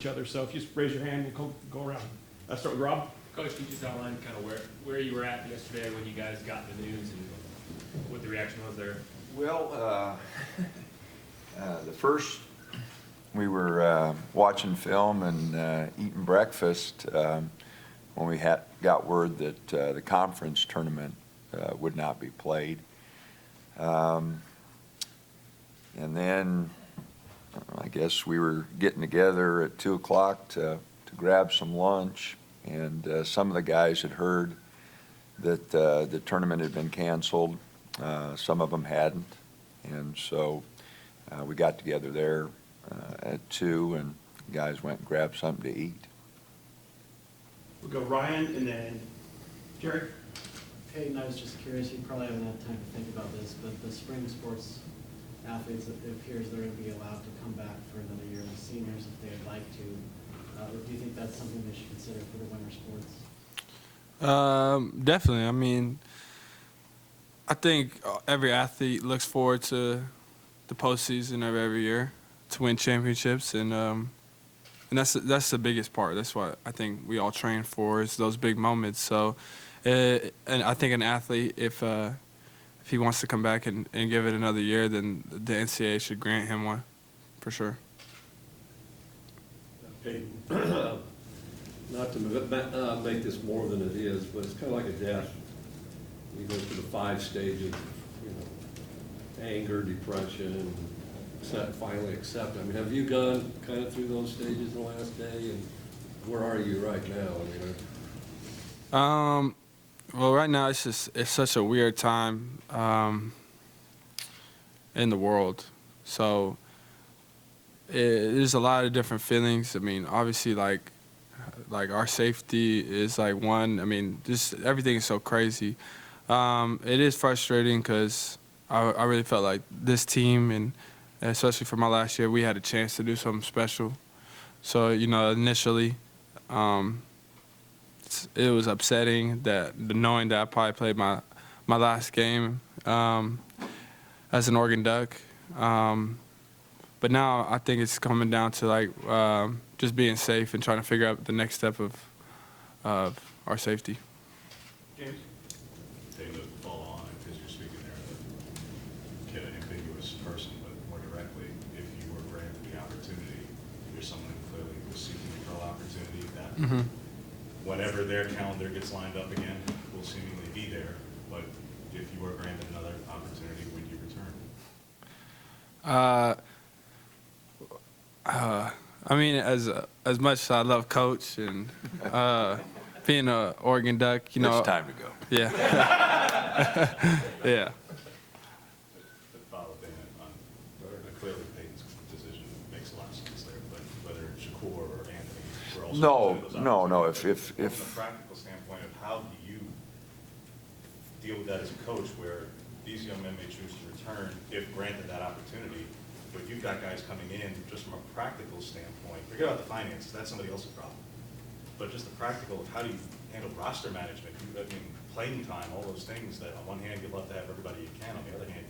each other. So if you just raise your hand, we'll go around. Let's start with Rob. Coach, can you just outline kind of where you were at yesterday when you guys got the news and what the reaction was there? Well, the first, we were watching film and eating breakfast when we got word that the conference tournament would not be played. And then I guess we were getting together at 2 o'clock to grab some lunch, and some of the guys had heard that the tournament had been canceled. Some of them hadn't, and so we got together there at 2, and the guys went and grabbed something to eat. We'll go Ryan and then Jerry. Payton, I was just curious, you probably haven't had time to think about this, but the spring sports athletes, it appears they're going to be allowed to come back for another year, the seniors, if they'd like to. Do you think that's something they should consider for the winter sports? Definitely. I mean, I think every athlete looks forward to the postseason of every year to win championships, and that's the biggest part. That's what I think we all train for, is those big moments. So, and I think an athlete, if he wants to come back and give it another year, then the NCAA should grant him one, for sure. Payton, not to make this more than it is, but it's kind of like a death. You go through the 5 stages, anger, depression, finally accept. I mean, have you gone kind of through those stages the last day, and where are you right now? Well, right now it's such a weird time in the world. So there's a lot of different feelings. I mean, obviously, like our safety is like one. I mean, just everything is so crazy. It is frustrating because I really felt like this team, and especially for my last year, we had a chance to do something special. So, initially, it was upsetting knowing that I probably played my last game as an Oregon Duck. But now I think it's coming down to just being safe and trying to figure out the next step of our safety. James. Take the follow on, because you're speaking there to an ambiguous person, but more directly, if you were granted the opportunity, you're someone who clearly was seeking a pro opportunity that whenever their calendar gets lined up again, will seemingly be there. But if you were granted another opportunity, would you return? I mean, as much as I love Coach and being an Oregon Duck, It's time to go. Yeah. Yeah. Follow Dana on clearly Payton's decision makes a lot of sense there, but whether Shakur or Anthony were also No. From a practical standpoint of how do you deal with that as a coach, where these young men may choose to return if granted that opportunity, but you've got guys coming in just from a practical standpoint. Forget about the finances, that's somebody else's problem. But just the practical of how do you handle roster management, playing time, all those things that on one hand you'd love to have everybody you can, on the other hand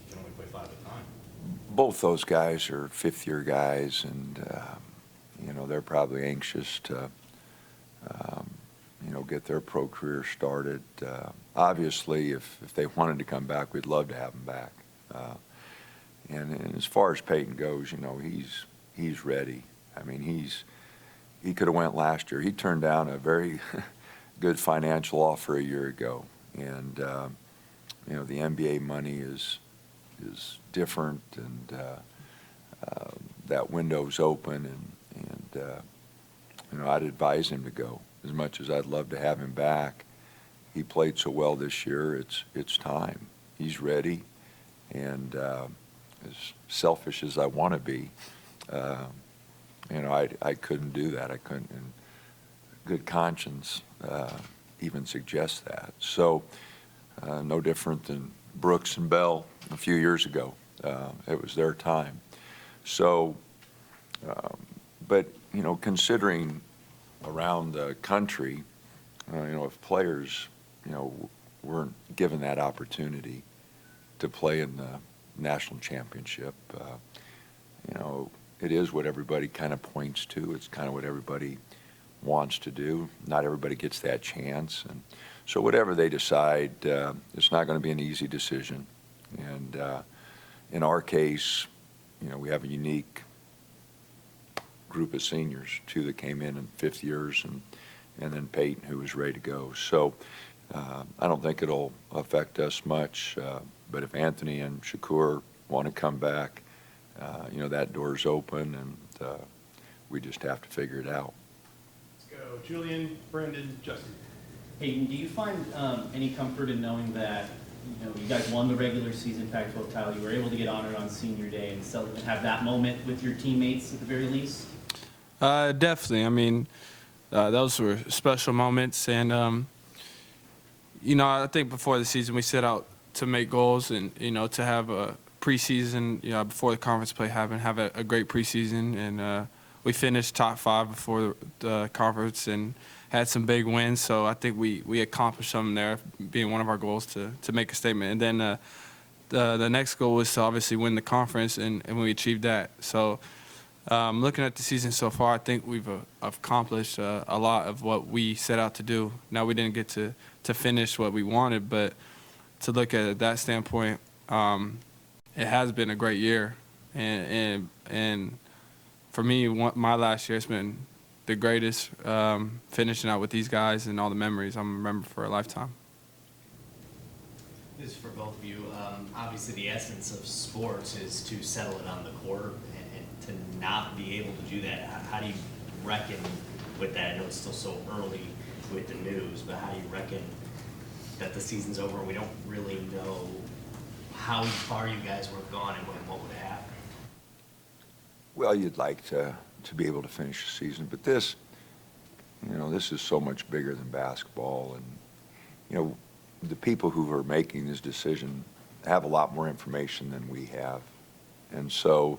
you can only play 5 at a time. Both those guys are 5th-year guys, and they're probably anxious to get their pro career started. Obviously, if they wanted to come back, we'd love to have them back. And as far as Payton goes, he's ready. I mean, he could have went last year. He turned down a very good financial offer a year ago, and the NBA money is different, and that window's open, and I'd advise him to go. As much as I'd love to have him back, he played so well this year. It's time. He's ready, and as selfish as I want to be, I couldn't do that. I couldn't, in good conscience, even suggest that. So, no different than Brooks and Bell a few years ago. It was their time. So, but considering around the country, if players, weren't given that opportunity to play in the national championship, it is what everybody kind of points to. It's kind of what everybody wants to do. Not everybody gets that chance. And so whatever they decide, it's not going to be an easy decision. And in our case, you know, we have a unique group of seniors, 2 that came in fifth years, and then Payton, who was ready to go. So I don't think it'll affect us much, but if Anthony and Shakur want to come back, you know, that door's open, and we just have to figure it out. Let's go Julian, Brendan, Justin. Payton, do you find any comfort in knowing that, you know, you guys won the regular season Pac-12 title, you were able to get honored on senior day and have that moment with your teammates at the very least? Definitely. I mean, those were special moments, and you know, I think before the season we set out to make goals, and you know, to have a preseason, you know, before the conference play happened, have a great preseason, and we finished top 5 before the conference and had some big wins. So I think we accomplished something there, being one of our goals to make a statement. And then the next goal was to obviously win the conference, and we achieved that. So looking at the season so far, I think we've accomplished a lot of what we set out to do. Now, we didn't get to finish what we wanted, but to look at it that standpoint, it has been a great year. And for me, my last year, it's been the greatest, finishing out with these guys and all the memories I'm remember for a lifetime. This is for both of you. Obviously, the essence of sports is to settle it on the court, and to not be able to do that. How do you reckon with that? I know it's still so early with the news, but how do you reckon that the season's over and we don't really know how far you guys were gone and what would happen? Well, you'd like to be able to finish the season, but this, you know, this is so much bigger than basketball. And, you know, the people who are making this decision have a lot more information than we have. And so,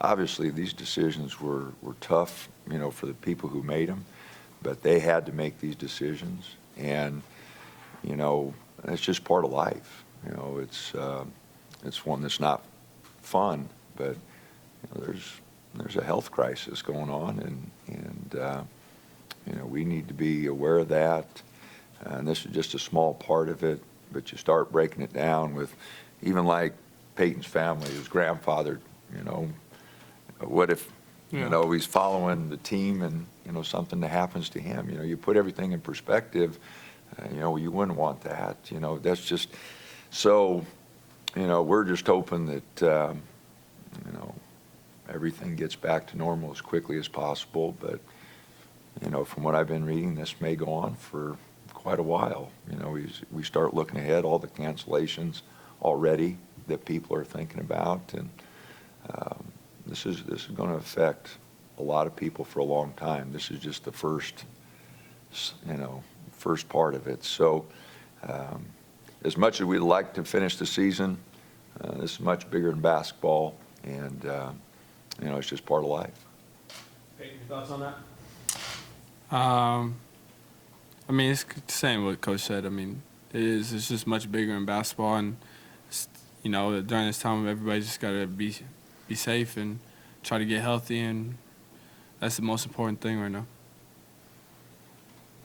obviously, these decisions were tough, you know, for the people who made them, but they had to make these decisions. And, you know, it's just part of life. You know, it's one that's not fun, but you know, there's a health crisis going on, and you know, we need to be aware of that. And this is just a small part of it, but you start breaking it down with, even like Peyton's family, his grandfather, you know, what if, you know, he's following the team and, you know, something that happens to him, you know, you put everything in perspective, you know, you wouldn't want that, you know, that's just, so, you know, we're just hoping that, you know, everything gets back to normal as quickly as possible. But, you know, from what I've been reading, this may go on for quite a while. You know, we start looking ahead, all the cancellations already that people are thinking about. And this is going to affect a lot of people for a long time. This is just the first, you know, first part of it. So as much as we'd like to finish the season, this is much bigger than basketball. And, you know, it's just part of life. Peyton, your thoughts on that? I mean, it's the same what Coach said. I mean, it's just much bigger in basketball, and you know, during this time, everybody's just got to be safe and try to get healthy, and that's the most important thing right now.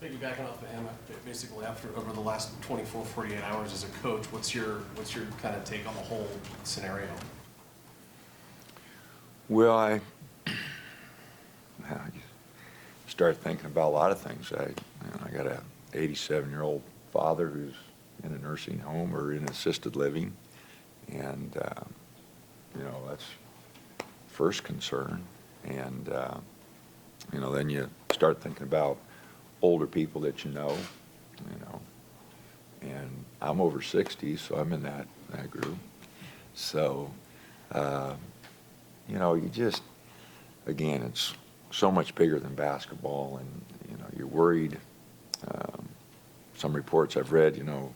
Piggybacking off of Emma, basically over the last 24, 48 hours as a coach, what's your kind of take on the whole scenario? Well, I start thinking about a lot of things. I got a 87-year-old father who's in a nursing home or in assisted living, and you know, that's first concern. And you know, then you start thinking about older people that you know, and I'm over 60, so I'm in that group. So you know, you just, again, it's so much bigger than basketball, and, you know, you're worried. Some reports I've read, you know,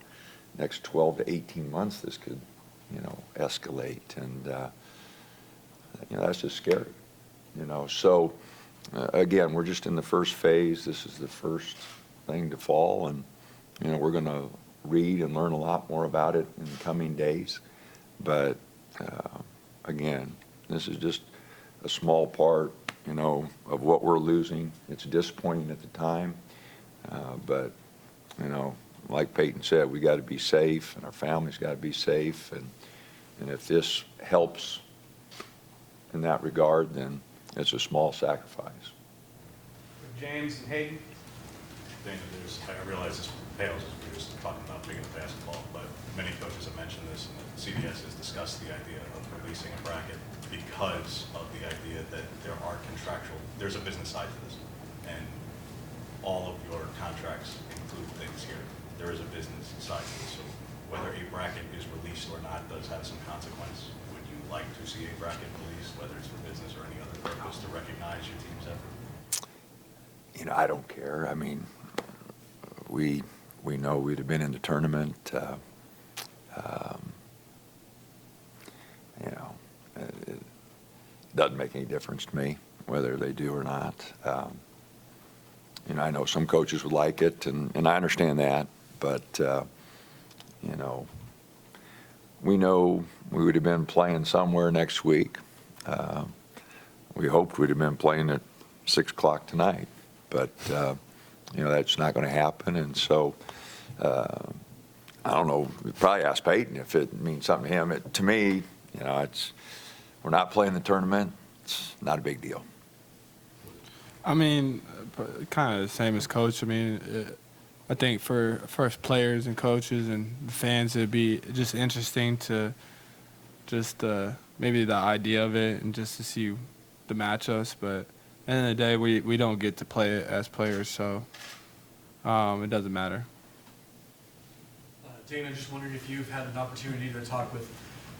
next 12 to 18 months, this could, you know, escalate. And, you know, that's just scary, you know. So, again, we're just in the first phase. This is the first thing to fall, and, you know, we're going to read and learn a lot more about it in the coming days. But, again, this is just a small part, of what we're losing. It's disappointing at the time, but, like Payton said, we got to be safe, and our families got to be safe, and if this helps in that regard, then it's a small sacrifice. James and Hayden? Dana, I realize this pales as we're just talking about big in basketball, but many coaches have mentioned this, and CBS has discussed the idea of releasing a bracket because of the idea that there's a business side to this, and all of your contracts include things here. There is a business side to this, so whether a bracket is released or not does have some consequence. Would you like to see a bracket released, whether it's for business or any other purpose, to recognize your team's effort? I don't care. I mean, we know we'd have been in the tournament. It doesn't make any difference to me whether they do or not. I know some coaches would like it, and I understand that, but, we know we would have been playing somewhere next week. We hoped we'd have been playing at 6 o'clock tonight, but, that's not going to happen, and so I don't know, we'd probably ask Payton if it means something to him. To me, we're not playing the tournament. It's not a big deal. I mean, kind of the same as Coach. I mean, I think for first players and coaches and fans, it'd be just interesting to just maybe the idea of it and just to see the matchups. But at the end of the day, we don't get to play it as players, so it doesn't matter. Dana, just wondering if you've had an opportunity to talk with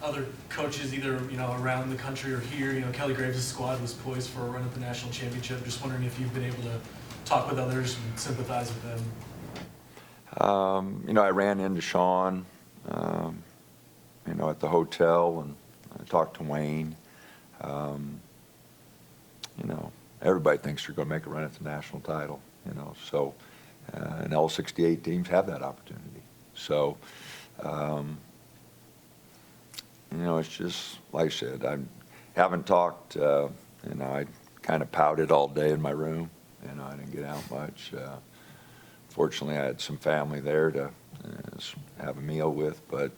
other coaches, either around the country or here. Kelly Graves' squad was poised for a run at the national championship. Just wondering if you've been able to talk with others and sympathize with them. I ran into Sean, at the hotel, and I talked to Wayne. Everybody thinks they're going to make a run at the national title, so, and all 68 teams have that opportunity. So, it's just, like I said, I haven't talked, I kind of pouted all day in my room, I didn't get out much. Fortunately, I had some family there to have a meal with, but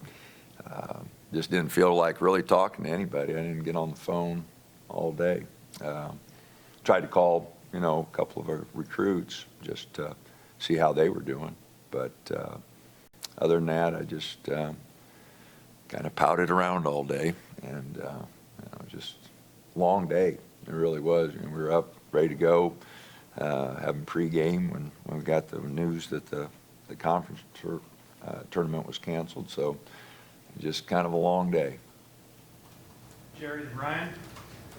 just didn't feel like really talking to anybody. I didn't get on the phone all day. Tried to call, a couple of our recruits just to see how they were doing, but other than that, I just kind of pouted around all day, and just long day. It really was. We were up, ready to go, having pregame when we got the news that the conference tournament was canceled. So just kind of a long day. Jerry and Ryan?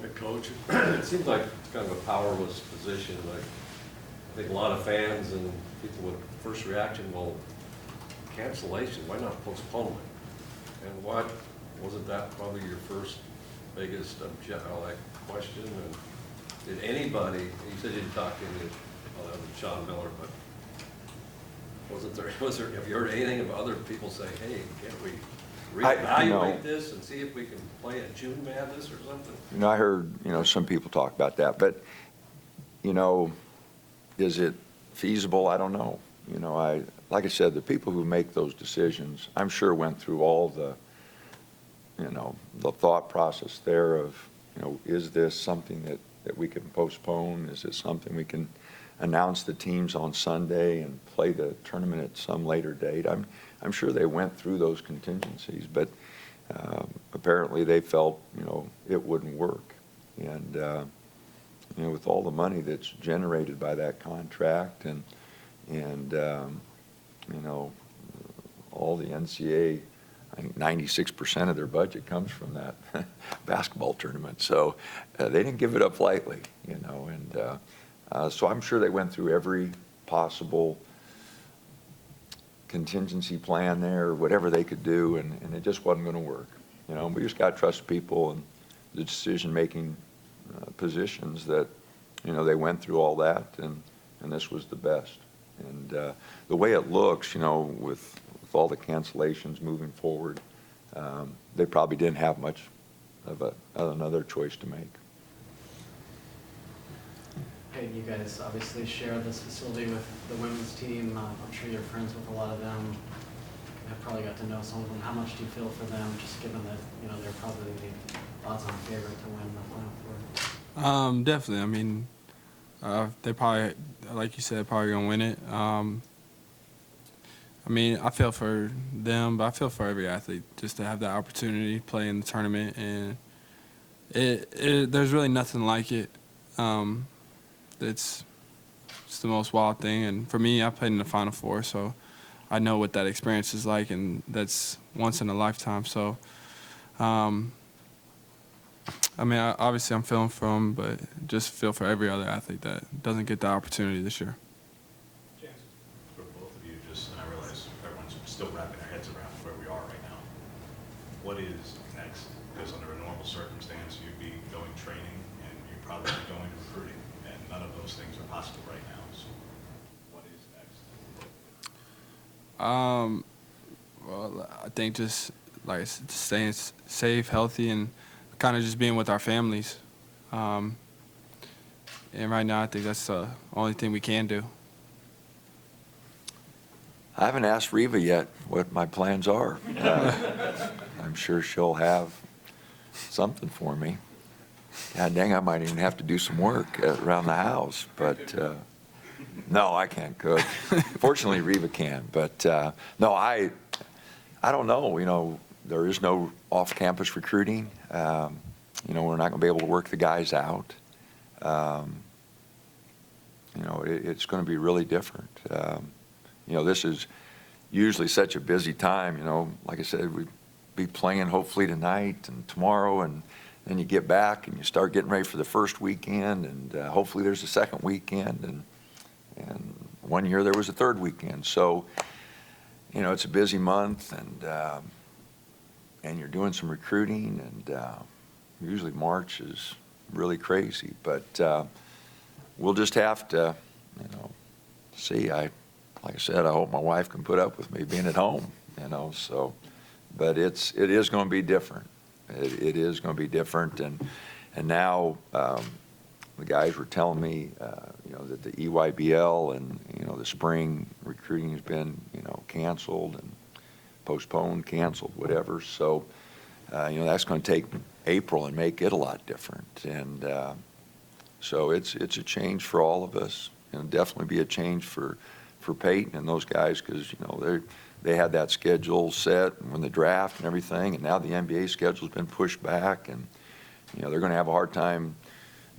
Hey, Coach, it seems like it's kind of a powerless position. I think a lot of fans and people with first reaction, well, cancellation, why not postponement? And what, wasn't that probably your first biggest question? And did anybody, you said you didn't talk to any other than Sean Miller, but have you heard anything of other people saying, hey, can't we reevaluate this and see if we can play a June Madness or something? I heard, some people talk about that, but, is it feasible? I don't know. Like I said, the people who make those decisions, I'm sure went through all the thought process there of, is this something that we can postpone? Is it something we can announce the teams on Sunday and play the tournament at some later date? I'm sure they went through those contingencies, but apparently they felt, it wouldn't work. And, with all the money that's generated by that contract and all the NCAA, I think 96% of their budget comes from that basketball tournament. So they didn't give it up lightly, and so I'm sure they went through every possible contingency plan there, whatever they could do, and it just wasn't going to work. We just got to trust people and the decision-making positions that, they went through all that, and this was the best. And the way it looks, with all the cancellations moving forward, they probably didn't have much of another choice to make. Payton, you guys obviously share this facility with the women's team. I'm sure you're friends with a lot of them. I've probably got to know some of them. How much do you feel for them, just given that, you know, they're probably the odds-on favorite to win the Final Four? Definitely. I mean, they probably, like you said, probably gonna win it. I mean, I feel for them, but I feel for every athlete just to have that opportunity to play in the tournament, and there's really nothing like it. It's the most wild thing, and for me, I played in the Final Four, so I know what that experience is like, and that's once in a lifetime. So, I mean, obviously I'm feeling for them, but just feel for every other athlete that doesn't get the opportunity this year. For both of you, just, and I realize everyone's still wrapping their heads around where we are right now. What is next? Because under a normal circumstance, you'd be going training and you'd probably be going to recruiting, and none of those things are possible right now. So what is next? Well, I think just like staying safe, healthy, and kind of just being with our families. And right now, I think that's the only thing we can do. I haven't asked Reva yet what my plans are. I'm sure she'll have something for me. God dang, I might even have to do some work around the house, but no, I can't cook. Fortunately, Reva can, but no, I don't know. You know, there is no off-campus recruiting. You know, we're not going to be able to work the guys out. You know, it's going to be really different. You know, this is usually such a busy time. You know, like I said, we'd be playing hopefully tonight and tomorrow, and then you get back and you start getting ready for the first weekend, and hopefully there's a second weekend, and one year there was a third weekend. So, you know, it's a busy month, and you're doing some recruiting, and usually March is really crazy, but we'll just have to, you know, see. Like I said, I hope my wife can put up with me being at home, you know, so, but it is going to be different. It is going to be different, and now the guys were telling me, you know, that the EYBL and, you know, the spring recruiting has been, you know, canceled and postponed, canceled, whatever. So, you know, that's going to take April and make it a lot different. And so it's a change for all of us. It'll definitely be a change for Payton and those guys, because, you know, they had that schedule set when the draft and everything, and now the NBA schedule's been pushed back, and, you know, they're going to have a hard time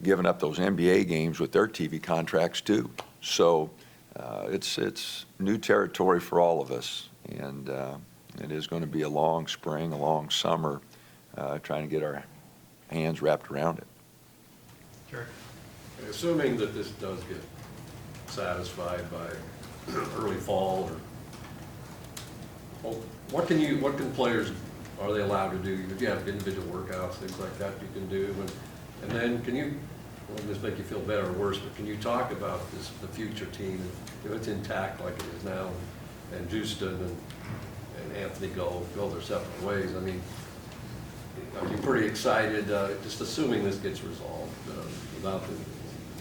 giving up those NBA games with their TV contracts too. So it's new territory for all of us, and it is going to be a long spring, a long summer, trying to get our hands wrapped around it. Jerry? Assuming that this does get satisfied by early fall, or what can players, are they allowed to do? If you have individual workouts, things like that you can do, and then can you, will this make you feel better or worse, but can you talk about the future team, if it's intact like it is now, and Houston and Anthony go their separate ways? I mean, are you pretty excited, just assuming this gets resolved, about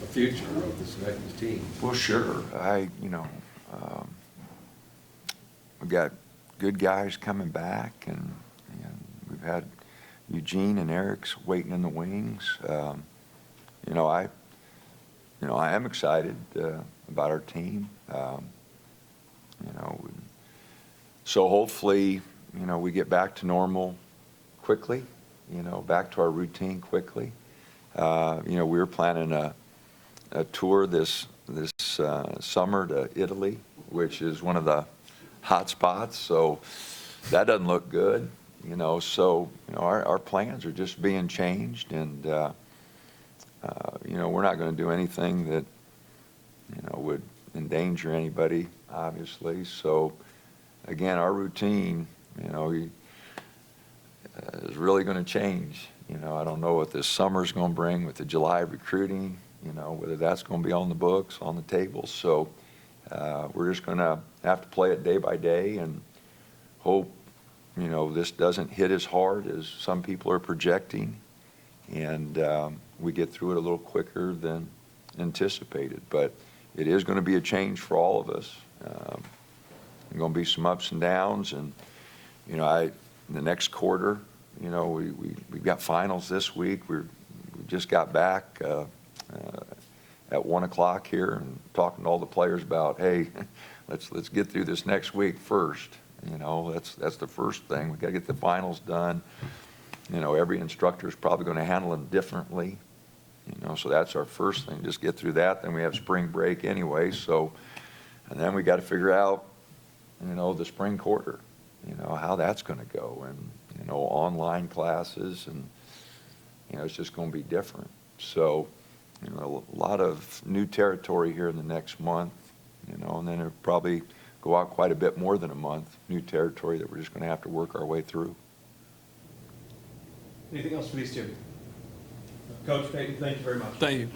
the future of this next team? Well, sure. You know, we've got good guys coming back, and we've had Eugene and Eric's waiting in the wings. You know, I am excited about our team. You know, so hopefully, you know, we get back to normal quickly. You know, back to our routine quickly. You know, we were planning a tour this summer to Italy, which is one of the hot spots. So that doesn't look good. You know, so, you know, our plans are just being changed, and you know, we're not going to do anything that, you know, would endanger anybody, obviously. So again, our routine, you know, is really going to change. You know, I don't know what this summer's going to bring with the July recruiting, you know, whether that's going to be on the books, on the table. So we're just going to have to play it day by day and hope, you know, this doesn't hit as hard as some people are projecting, and we get through it a little quicker than anticipated. But it is going to be a change for all of us. There's going to be some ups and downs, and the next quarter, we've got finals this week. We just got back at 1 o'clock here and talking to all the players about, hey, let's get through this next week first. That's the first thing. We got to get the finals done. Every instructor is probably going to handle them differently. So that's our first thing. Just get through that. Then we have spring break anyway. And then we got to figure out, the spring quarter, how that's going to go, and online classes, and it's just going to be different. So, a lot of new territory here in the next month, and then it'll probably go out quite a bit more than a month, new territory that we're just going to have to work our way through. Anything else for these two? Coach Payton, thank you very much. Thank you.